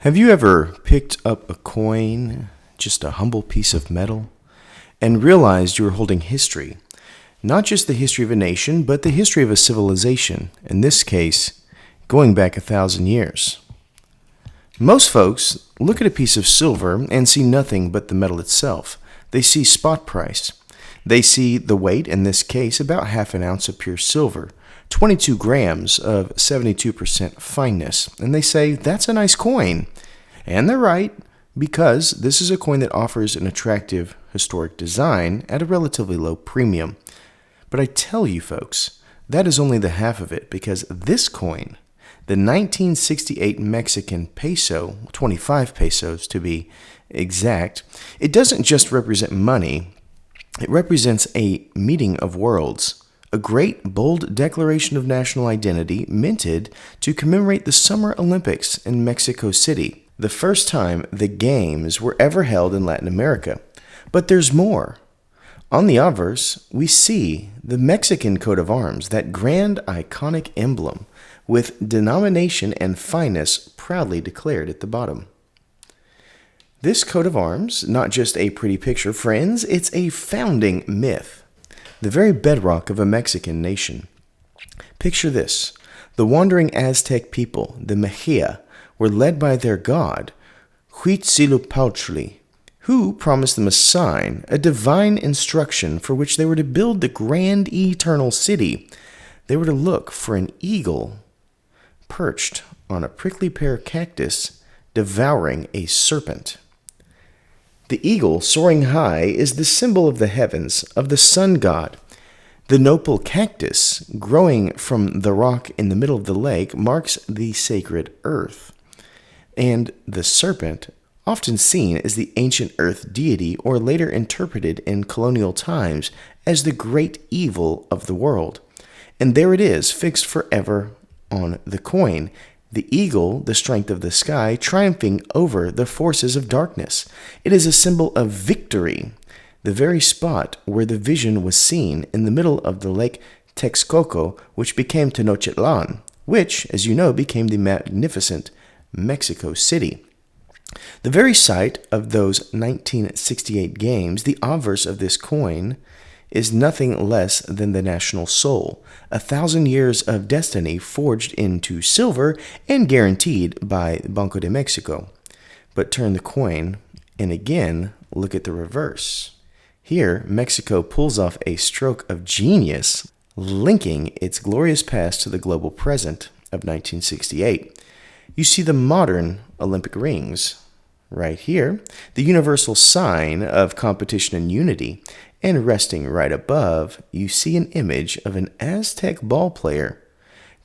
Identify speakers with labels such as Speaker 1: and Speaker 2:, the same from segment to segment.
Speaker 1: Have you ever picked up a coin, just a humble piece of metal, and realized you were holding history? Not just the history of a nation, but the history of a civilization, in this case, going back 1,000 years. Most folks look at a piece of silver and see nothing but the metal itself. They see spot price. They see the weight, in this case, about half an ounce of pure silver, 22 grams of 72% fineness, and they say, that's a nice coin. And they're right, because this is a coin that offers an attractive historic design at a relatively low premium. But I tell you folks, that is only the half of it, because this coin, the 1968 Mexican peso, 25 pesos to be exact, it doesn't just represent money, it represents a meeting of worlds. A great, bold declaration of national identity minted to commemorate the Summer Olympics in Mexico City, the first time the Games were ever held in Latin America. But there's more. On the obverse, we see the Mexican coat of arms, that grand, iconic emblem, with denomination and fineness proudly declared at the bottom. This coat of arms, not just a pretty picture, friends, it's a founding myth. The very bedrock of a Mexican nation. Picture this. The wandering Aztec people, the Mexia, were led by their god, Huitzilopochtli, who promised them a sign, a divine instruction for which they were to build the grand eternal city. They were to look for an eagle perched on a prickly pear cactus, devouring a serpent. The eagle, soaring high, is the symbol of the heavens, of the sun god. The nopal cactus, growing from the rock in the middle of the lake, marks the sacred earth. And the serpent, often seen as the ancient earth deity, or later interpreted in colonial times as the great evil of the world. And there it is, fixed forever on the coin. The eagle, the strength of the sky, triumphing over the forces of darkness. It is a symbol of victory. The very spot where the vision was seen in the middle of the lake Texcoco, which became Tenochtitlan, which, as you know, became the magnificent Mexico City. The very site of those 1968 games, the obverse of this coin, is nothing less than the national soul, 1,000 years of destiny forged into silver and guaranteed by Banco de Mexico. But turn the coin, and again, look at the reverse. Here, Mexico pulls off a stroke of genius, linking its glorious past to the global present of 1968. You see the modern Olympic rings. Right here, the universal sign of competition and unity, and resting right above, you see an image of an Aztec ball player.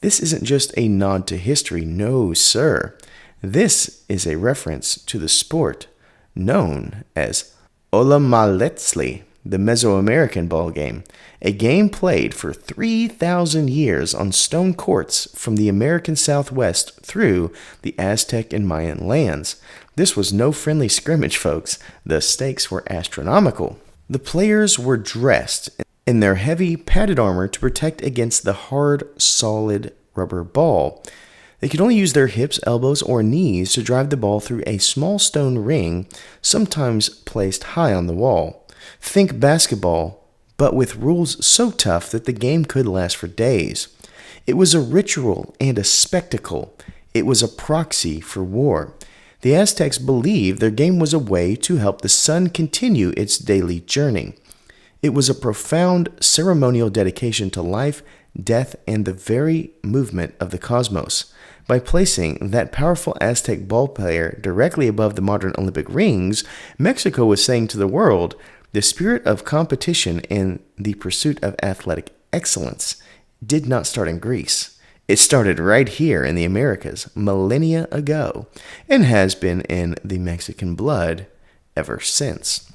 Speaker 1: This isn't just a nod to history, no sir. This is a reference to the sport known as Olamaletli, the Mesoamerican ball game, a game played for 3,000 years on stone courts from the American Southwest through the Aztec and Mayan lands. This was no friendly scrimmage, folks. The stakes were astronomical. The players were dressed in their heavy padded armor to protect against the hard, solid rubber ball. They could only use their hips, elbows, or knees to drive the ball through a small stone ring, sometimes placed high on the wall. Think basketball, but with rules so tough that the game could last for days. It was a ritual and a spectacle. It was a proxy for war. The Aztecs believed their game was a way to help the sun continue its daily journey. It was a profound ceremonial dedication to life, death, and the very movement of the cosmos. By placing that powerful Aztec ball player directly above the modern Olympic rings, Mexico was saying to the world, the spirit of competition and the pursuit of athletic excellence did not start in Greece. It started right here in the Americas millennia ago and has been in the Mexican blood ever since.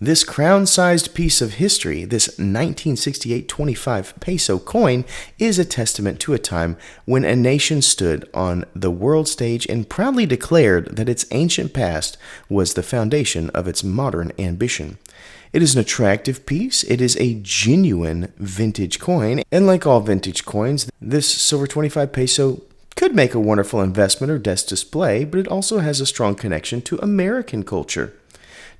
Speaker 1: This crown-sized piece of history, this 1968 25 peso coin, is a testament to a time when a nation stood on the world stage and proudly declared that its ancient past was the foundation of its modern ambition. It is an attractive piece. It is a genuine vintage coin. And like all vintage coins, this silver 25 peso could make a wonderful investment or desk display, but it also has a strong connection to American culture.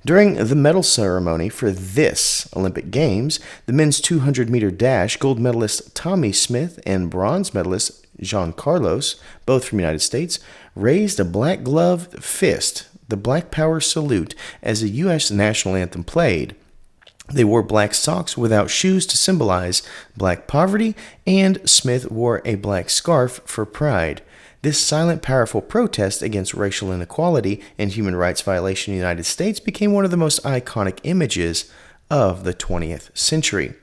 Speaker 1: During the medal ceremony for this Olympic Games, the men's 200-meter dash gold medalist Tommy Smith and bronze medalist Jean Carlos, both from the United States, raised a black-gloved fist, the Black Power salute, as the U.S. national anthem played. They wore black socks without shoes to symbolize black poverty, and Smith wore a black scarf for pride. This silent, powerful protest against racial inequality and human rights violation in the United States became one of the most iconic images of the 20th century.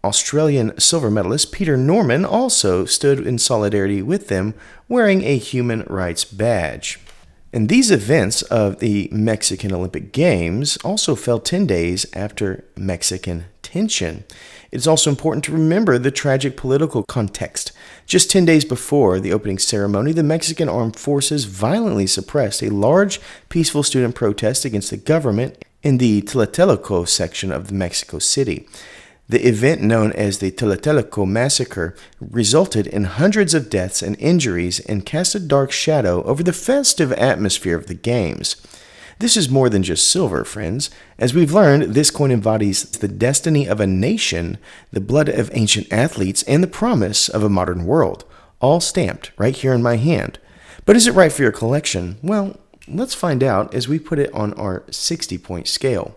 Speaker 1: Australian silver medalist Peter Norman also stood in solidarity with them, wearing a human rights badge. And these events of the Mexican Olympic Games also fell 10 days after Mexican tension. It is also important to remember the tragic political context. Just 10 days before the opening ceremony, the Mexican armed forces violently suppressed a large, peaceful student protest against the government in the Tlatelolco section of Mexico City. The event, known as the Tlatelolco Massacre, resulted in hundreds of deaths and injuries and cast a dark shadow over the festive atmosphere of the Games. This is more than just silver, friends. As we've learned, this coin embodies the destiny of a nation, the blood of ancient athletes, and the promise of a modern world, all stamped right here in my hand. But is it right for your collection? Well, let's find out as we put it on our 60-point scale.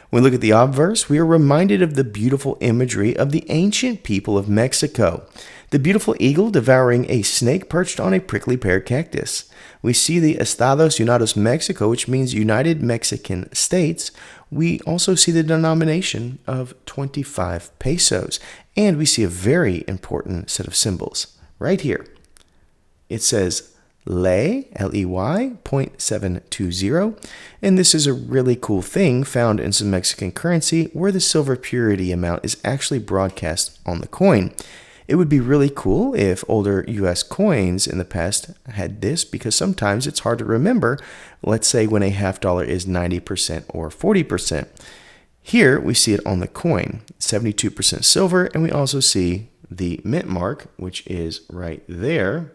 Speaker 1: When we look at the obverse, we are reminded of the beautiful imagery of the ancient people of Mexico. The beautiful eagle devouring a snake perched on a prickly pear cactus. We see the Estados Unidos Mexico, which means United Mexican States. We also see the denomination of 25 pesos. And we see a very important set of symbols right here. It says Ley, L-E-Y, 0.720, and this is a really cool thing found in some Mexican currency where the silver purity amount is actually broadcast on the coin. It would be really cool if older U.S. coins in the past had this, because sometimes it's hard to remember, let's say when a $50 is 90% or 40%. Here we see it on the coin, 72% silver, and we also see the mint mark, which is right there,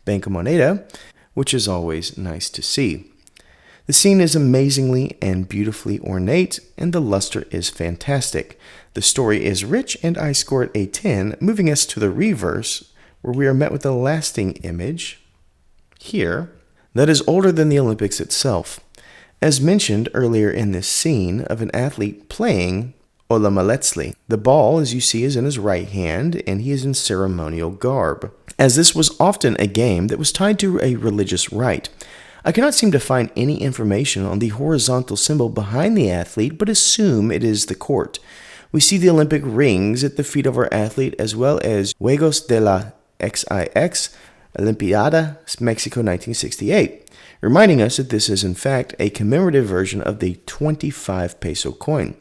Speaker 1: Banco Moneda, which is always nice to see. The scene is amazingly and beautifully ornate, and the luster is fantastic. The story is rich, and I scored a 10, moving us to the reverse, where we are met with a lasting image, here, that is older than the Olympics itself. As mentioned earlier in this scene of an athlete playing Olamaletsli. The ball, as you see, is in his right hand, and he is in ceremonial garb, as this was often a game that was tied to a religious rite. I cannot seem to find any information on the horizontal symbol behind the athlete, but assume it is the court. We see the Olympic rings at the feet of our athlete, as well as Juegos de la XIX, Olimpiada Mexico 1968, reminding us that this is in fact a commemorative version of the 25 peso coin.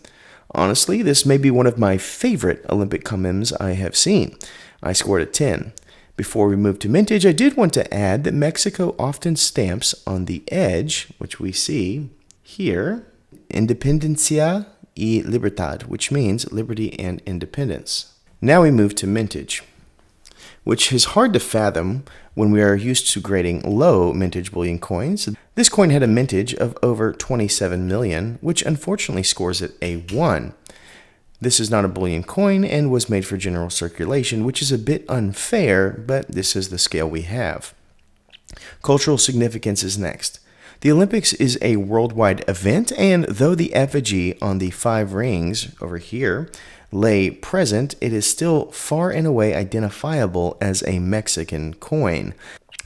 Speaker 1: Honestly, this may be one of my favorite Olympic commems I have seen. I scored a 10. Before we move to mintage, I did want to add that Mexico often stamps on the edge, which we see here, Independencia y Libertad, which means liberty and independence. Now we move to mintage, which is hard to fathom when we are used to grading low mintage bullion coins. This coin had a mintage of over 27 million, which unfortunately scores it a 1. This is not a bullion coin and was made for general circulation, which is a bit unfair, but this is the scale we have. Cultural significance is next. The Olympics is a worldwide event, and though the effigy on the 5 rings over here lay present, it is still far and away identifiable as a Mexican coin.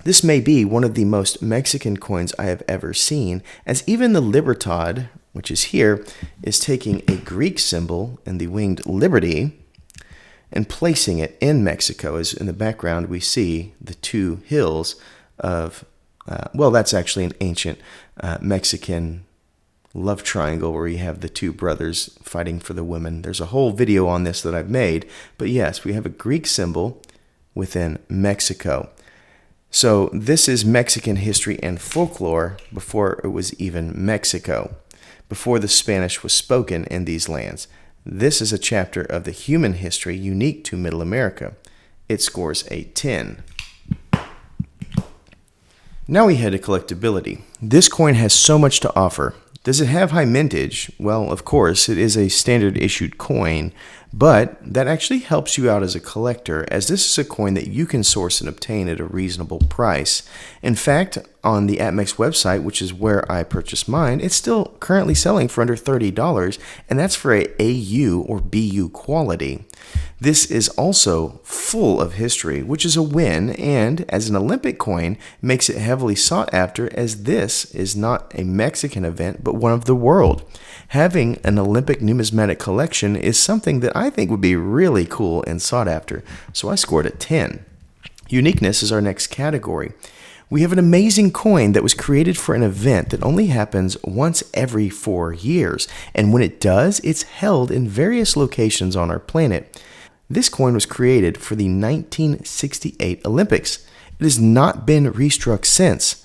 Speaker 1: This may be one of the most Mexican coins I have ever seen, as even the Libertad, which is here, is taking a Greek symbol in the winged liberty and placing it in Mexico. As in the background we see the 2 hills of, that's actually an ancient Mexican love triangle where you have the 2 brothers fighting for the women. There's a whole video on this that I've made, but yes, we have a Greek symbol within Mexico. So this is Mexican history and folklore before it was even Mexico, before the Spanish was spoken in these lands. This is a chapter of the human history unique to Middle America. It scores a 10. Now we head to collectability. This coin has so much to offer. Does it have high mintage? Well, of course, it is a standard issued coin, but that actually helps you out as a collector, as this is a coin that you can source and obtain at a reasonable price. In fact, on the APMEX website, which is where I purchased mine, it's still currently selling for under $30, and that's for a AU or BU quality. This is also full of history, which is a win, and as an Olympic coin, makes it heavily sought after, as this is not a Mexican event, but one of the world. Having an Olympic numismatic collection is something that I think would be really cool and sought after, so I scored a 10. Uniqueness is our next category. We have an amazing coin that was created for an event that only happens once every 4 years, and when it does, it's held in various locations on our planet. This coin was created for the 1968 Olympics. It has not been restruck since.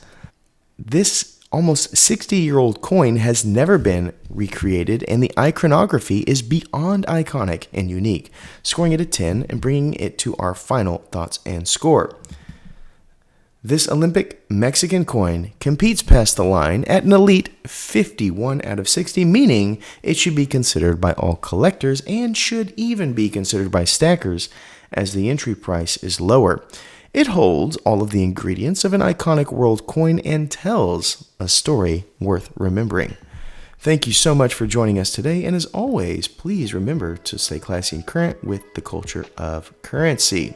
Speaker 1: This almost 60-year-old coin has never been recreated, and the iconography is beyond iconic and unique, scoring it a 10 and bringing it to our final thoughts and score. This Olympic Mexican coin competes past the line at an elite 51 out of 60, meaning it should be considered by all collectors and should even be considered by stackers, as the entry price is lower. It holds all of the ingredients of an iconic world coin and tells a story worth remembering. Thank you so much for joining us today, and as always, please remember to stay classy and current with the culture of currency.